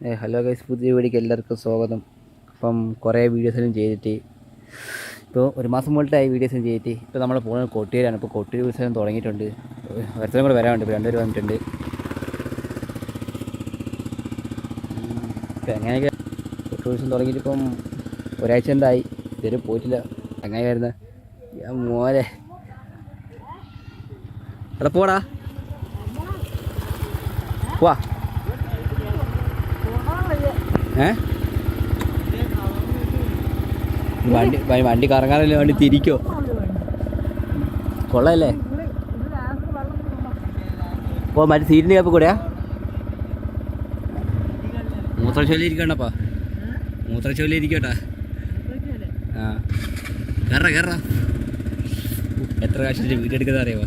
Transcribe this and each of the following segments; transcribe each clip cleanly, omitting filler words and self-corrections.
Hello guys, പുതിയ വീഡിയോക്ക് എല്ലാവർക്കും സ്വാഗതം. അപ്പം കുറേ വീഡിയോസെല്ലാം ചെയ്തിട്ട് ഇപ്പോൾ ഒരു മാസം മുകളിലായി വീഡിയോസെല്ലാം ചെയ്തിട്ട് ഇപ്പോൾ നമ്മൾ പോകുന്നത് കൊട്ടിയൂരാണ്. ഇപ്പോൾ കൊട്ടിയൂർ ഉത്സവം തുടങ്ങിയിട്ടുണ്ട്. ഒരുത്തരും കൂടെ വരാനുണ്ട്. ഇപ്പോൾ രണ്ടുപേർ വന്നിട്ടുണ്ട്. ഇപ്പം എങ്ങനെയൊക്കെ കൊട്ടിയൂർ ഉത്സവം തുടങ്ങിയിട്ട് ഇപ്പം ഒരാഴ്ച എന്തായി, ഇതുവരെ പോയിട്ടില്ല. എങ്ങനെ വരുന്നത് ഞാൻ മോനെ എടാ പോടാ പോവാ. വണ്ടി കറങ്ങാനല്ലേ, വണ്ടി തിരിക്കോ? കൊള്ളല്ലേ? ഓ മറ്റേ സീറ്റിൻ്റെ കപ്പ് കൂടെയാ? മൂത്രച്ചോല ഇരിക്കണ്ടപ്പാ, മൂത്രച്ചോല ഇരിക്കട്ടാ. ആ കയറ കയറ. എത്ര കാശ് വീഡിയോ എടുക്കുന്നത് അറിയാമോ?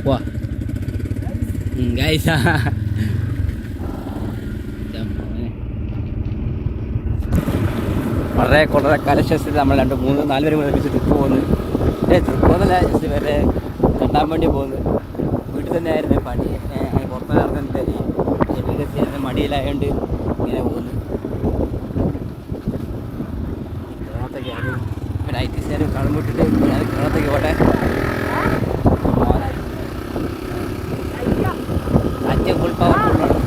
വാ ഗൈസ്, വളരെ കലശത്തിൽ നമ്മൾ 2-3-4 പേരും കൂടെ വെച്ച് ട്രിപ്പ് പോകുന്നു. ട്രിപ്പ് പോകുന്നില്ല, ജസ്റ്റ് വരെ കണ്ടാൻ വേണ്ടി പോകുന്നു. വീട്ടിൽ തന്നെ ആയിരുന്നു പണി, പുറത്ത് നടക്കുന്നില്ല. വീട്ടിൽ ചെയ്യാൻ മടിയിലായതുകൊണ്ട് ഇങ്ങനെ പോകുന്നു. കേരളത്തേക്കാണ് പിന്നെ IT കടമുട്ടിട്ട് കേരളത്തേക്ക് പോട്ടെ. സത്യം ഫുൾ പവർഫുള്ളാണ്.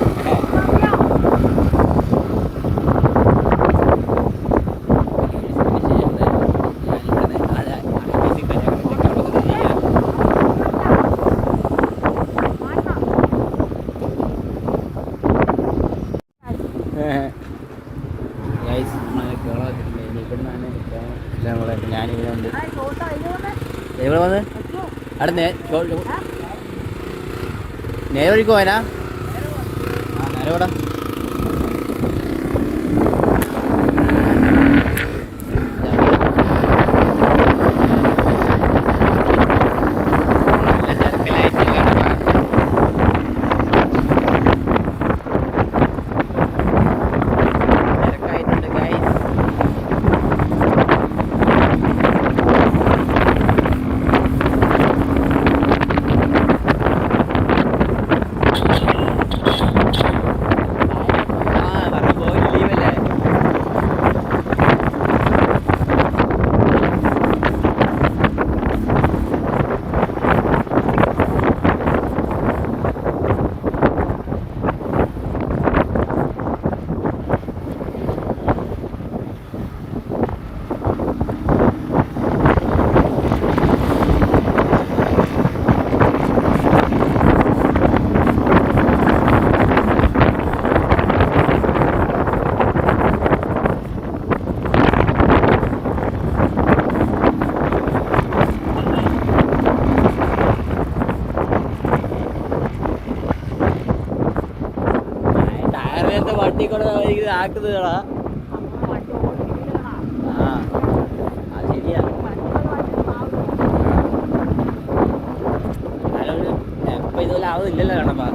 ഞാനിവിടെ ഉണ്ട്. ഇവിടെ വന്ന് അവിടെ നേരെ വഴിക്ക് പോയനാ? ആ നേരെ ഇവിടെ വണ്ടി കൂടെ ആക്കുന്നതാ. ആ അത് ശരിയാ. എന്നാലും എപ്പം ഇതുപോലെ ആവുന്നില്ലല്ലോ കാണപ്പാ.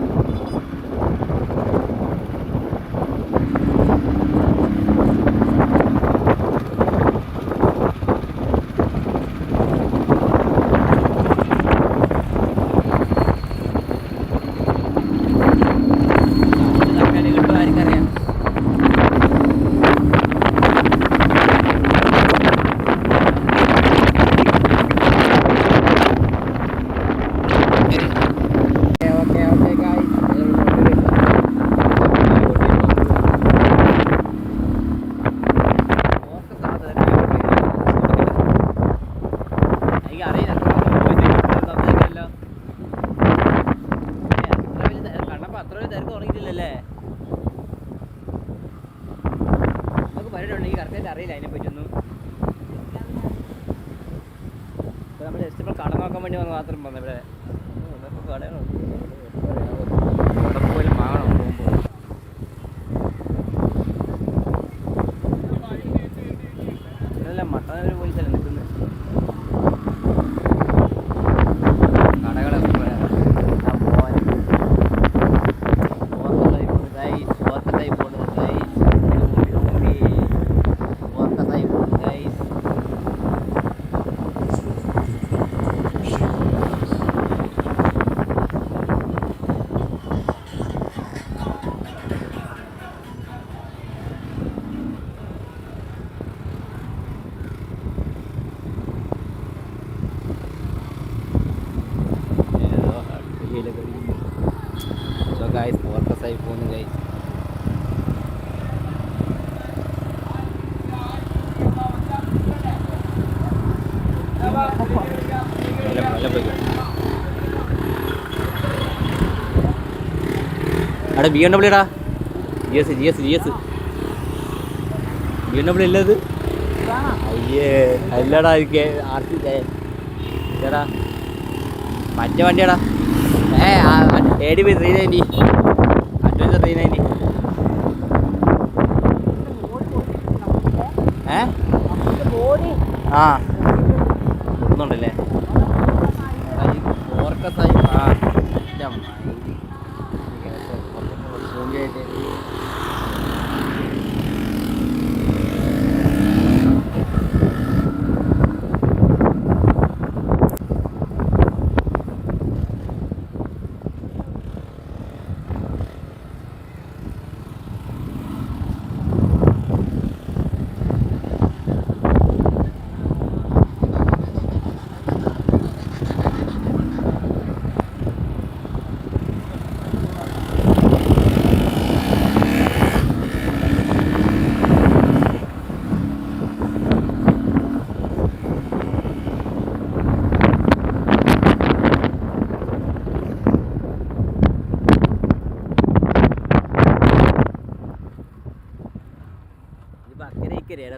അറിയില്ല അതിനെ പറ്റൊന്നും. ഇപ്പോൾ നമ്മൾ ജസ്റ്റ് ഇപ്പോൾ കട നോക്കാൻ വേണ്ടി വന്ന് മാത്രം വന്നു. ഇവിടെ കടകളുണ്ട്, അവിടെ പോലും വാങ്ങണം പോകുമ്പോൾ. ഇതല്ല മട്ടൻ ഒരു പോലീസല്ല നിൽക്കുന്നത്. ഗൈസ് ഫോക്കസ് ആയി പോകുന്നു ഗൈസ്. അവിടെ BMW ടാ, GS BMW ഇല്ലത്. അയ്യേ അല്ലടാ, ചേടാ മറ്റേ വണ്ടിയാടാ. ADB 390 adventure 390. ആ കൊടുക്കുന്നുണ്ടല്ലേ ഫോർക്കസായി. ആ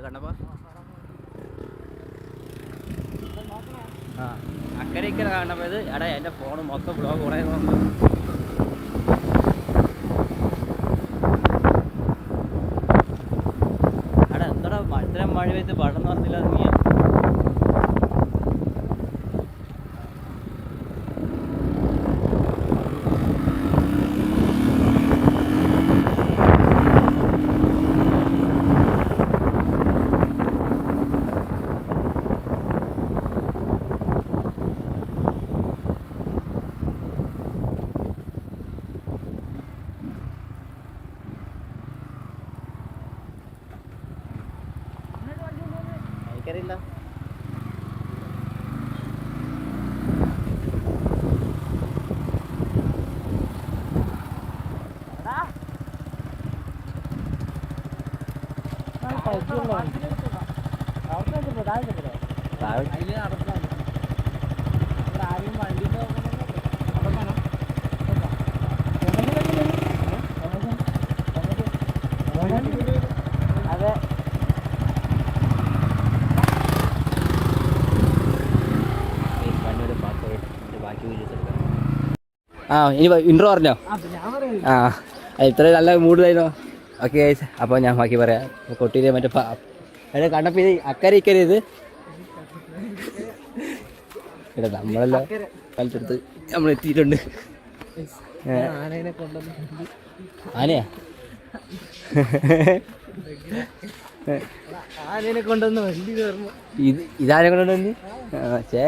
കണ്ടപ്പോ അക്കരെ കാണുമ്പോ ഇത് എടാ എൻ്റെ ഫോണ് മൊത്തം ബ്ലോഗ് കുറേ എടാ എന്താടാ ഇത്രയും മഴ പെയ്ത് പടന്ന് പറഞ്ഞില്ല നീ. എനിക്കറിയില്ല. അതെ ഇനി ഇൻട്രോ പറഞ്ഞോ? ഇത്ര നല്ല മൂഡിലായിരുന്നോ? ഓക്കെ അപ്പോൾ ഞാൻ ബാക്കി പറയാം. കൊട്ടിയിലെ മറ്റേ കണ്ടപ്പോൾ ഇത് അക്കരെ ഇക്കരെ ഇത് എടാ നമ്മളെല്ലാം സ്ഥലത്തെടുത്ത് നമ്മൾ എത്തിയിട്ടുണ്ട്. ആനയാ ആനേനെ കൊണ്ടുവന്ന് വണ്ടി ഇതാനെ കൊണ്ടുവന്ന് ചേ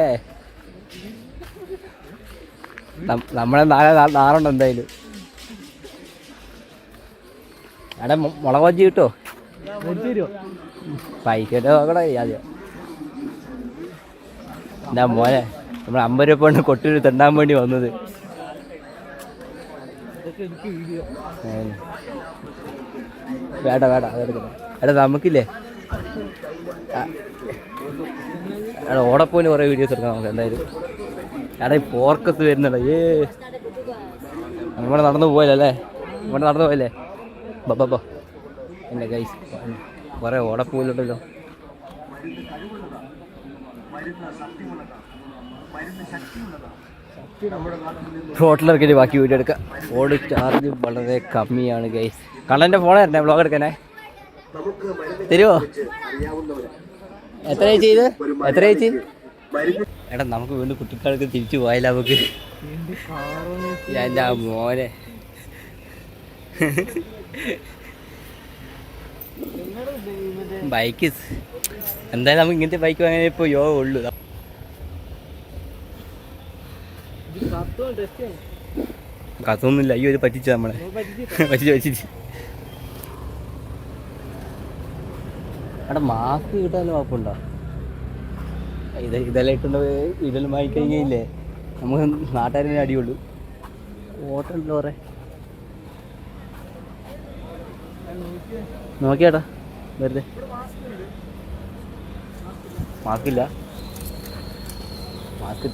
നമ്മളെ നാറുണ്ട് എന്തായാലും. എടാ മുളക് ബജ്ജി കിട്ടോ? പൈസ നോക്കണേ ആദ്യം. എന്താ മോനെ നമ്മൾ 50 രൂപ കൊണ്ട് കൊട്ടൂര് തെണ്ടാൻ വേണ്ടി വന്നത്. വേണ്ട അതെടുക്കണം. എടാ നമുക്കില്ലേ എടാ ഓടപ്പോന് കുറേ വീഡിയോസ് എടുക്കാം നമുക്ക് എന്തായാലും. എടാ ഈ ഫോർക്കസ് വരുന്നുണ്ടോ? നമ്മുടെ നടന്നു പോയല്ലേ ബോ എൻ്റെ ഗൈസ് കുറേ ഓടപ്പൂലുണ്ടല്ലോ. റോട്ടിലിറക്കിയിട്ട് ബാക്കി വീഡിയോ എടുക്കാം. ഫോൺ ചാർജ് വളരെ കമ്മിയാണ് ഗൈസ്. കണ്ണൻ്റെ ഫോൺ തരണേ വ്ളോഗ് എടുക്കാനേ. തരുമോ? എത്ര ചേച്ചി? എടാ നമുക്ക് വീണ്ടും കുട്ടിക്കാലത്ത് തിരിച്ചു പോയാലോ നമുക്ക്? എൻ്റെ മോനെ ബൈക്ക് എന്തായാലും നമുക്ക് ഇങ്ങനത്തെ ബൈക്ക് വാങ്ങാൻ ഇപ്പോൾ യോഗ ഉള്ളൂ. കത്തൊന്നുമില്ല. അയ്യോ ഇത് പറ്റിച്ചു നമ്മളെ പറ്റിച്ച്. എടാ മാസ്ക് കിട്ടാനും കുഴപ്പമുണ്ടോ? ഇതെല്ലാം ഇതെല്ലാം വാങ്ങിക്കഴിഞ്ഞില്ലേ നമുക്ക് നാട്ടുകാരെ അടിയുള്ളൂ. ഓട്ടമുണ്ടല്ലോ കുറേ. നോക്കിയാട്ടാ വെറുതെ മാസ്കില്ല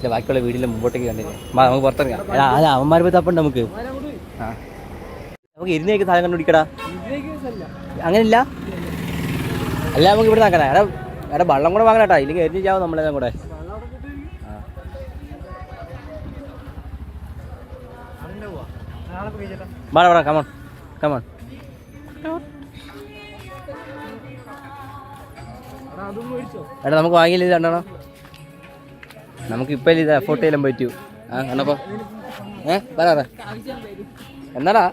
ബാക്കിയുള്ള വീടിൻ്റെ മുമ്പോട്ടേക്ക് കണ്ടില്ലേ നമുക്ക് പുറത്തിറങ്ങാം അല്ല അവന്മാർ പോയി തപ്പുണ്ട് നമുക്ക് ആ നമുക്ക് ഇരുന്നേക്ക് സാധനം കണ്ടുപിടിക്കടാ അങ്ങനെയില്ല അല്ല നമുക്ക് ഇവിടെ നോക്കണേ എടാ വെള്ളം കൂടെ വാങ്ങണേട്ടാ ഇല്ലെങ്കിൽ എരിഞ്ഞ് ചാവും നമ്മളെല്ലാം കൂടെ വാടാ കമോൺ കമോൺ എടാ നമുക്ക് വാങ്ങിയില്ല ഇത് രണ്ടെണ്ണം നമുക്ക് ഇപ്പം ഇത് എഫോർട്ട് ചെയ്യാൻ പറ്റൂ ആ കണ്ടപ്പോ പറയാ എന്നാടാ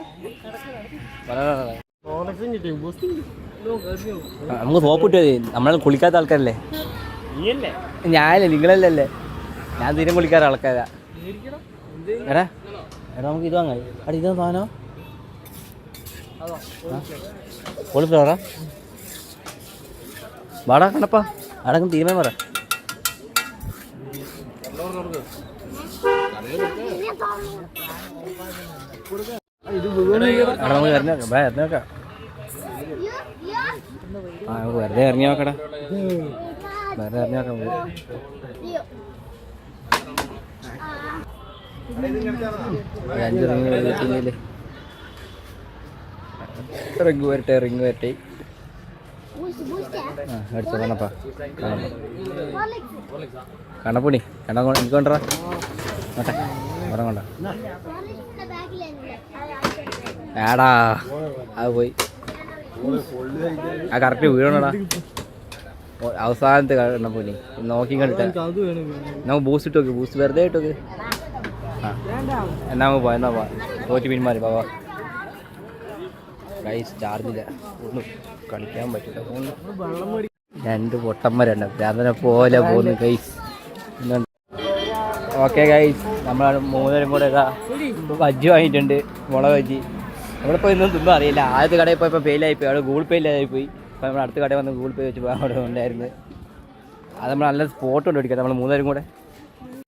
നമുക്ക് സോപ്പ് ഇട്ടു നമ്മളെ കുളിക്കാത്ത ആൾക്കാരല്ലേ ഞാനല്ലേ നിങ്ങളല്ലേ ഞാൻ തീരെ കുളിക്കാത്ത ആൾക്കാരാ എടാ എടാ നമുക്ക് ഇത് വാങ്ങാം എടാ ഇതാ സാധനം കോളിഫ്ലവറാ വാടാ കണ്ടപ്പാ അടക്കം തീരുമാനം പറ നമുക്ക് ഇറങ്ങിനോക്കാം ആ നമുക്ക് വെറുതെ ഇറങ്ങി നോക്കടാ വെറുതെ ഇറങ്ങി നോക്കാം അഞ്ച് റിങ് വരട്ടെ ആ അടിച്ചോ കണ്ണപ്പാ കണ്ണപ്പുണി എനിക്ക് കൊണ്ടറാ നോട്ടെ ഓരം കൊണ്ട ഏടാ അത് പോയി ആ കറക്റ്റ് വീഴണടാ അവസാനത്തെ കണ്ണപ്പുണി നോക്കി കണ്ടിട്ട് നമുക്ക് ബൂസ്റ്റ് ഇട്ട് നോക്ക് ബൂസ്റ്റ് വെറുതെ ഇട്ട് നോക്ക് ആ എന്നാ പോവാ തോറ്റി പിന്മാറി പോവാ ഗൈസ് ചാർജില്ല ഒന്നും കളിക്കാൻ പറ്റില്ല ഫോണിൽ രണ്ട് പൊട്ടന്മാരുണ്ട് പ്രാർത്ഥന പോലെ പോകുന്നു ഗൈസ് ഓക്കെ ഗൈസ് നമ്മൾ മൂന്നേരും കൂടെ ബജ്ജി വാങ്ങിയിട്ടുണ്ട് മുളക് ബജ്ജി നമ്മളിപ്പോൾ ഇന്നും തിന്നും അറിയില്ല ആദ്യത്തെ കടയിൽ പോയപ്പോൾ ഫെയിലായിപ്പോയി അവിടെ ഗൂഗിൾ പേ ഇല്ലാതായിപ്പോയി അപ്പോൾ നമ്മൾ അടുത്ത കടയിൽ വന്ന് ഗൂഗിൾ പേ വെച്ച് അവിടെ ഉണ്ടായിരുന്നു അത് നമ്മൾ നല്ല സ്പോട്ട് കൊണ്ട് പിടിക്കാം നമ്മൾ മൂന്നേരും കൂടെ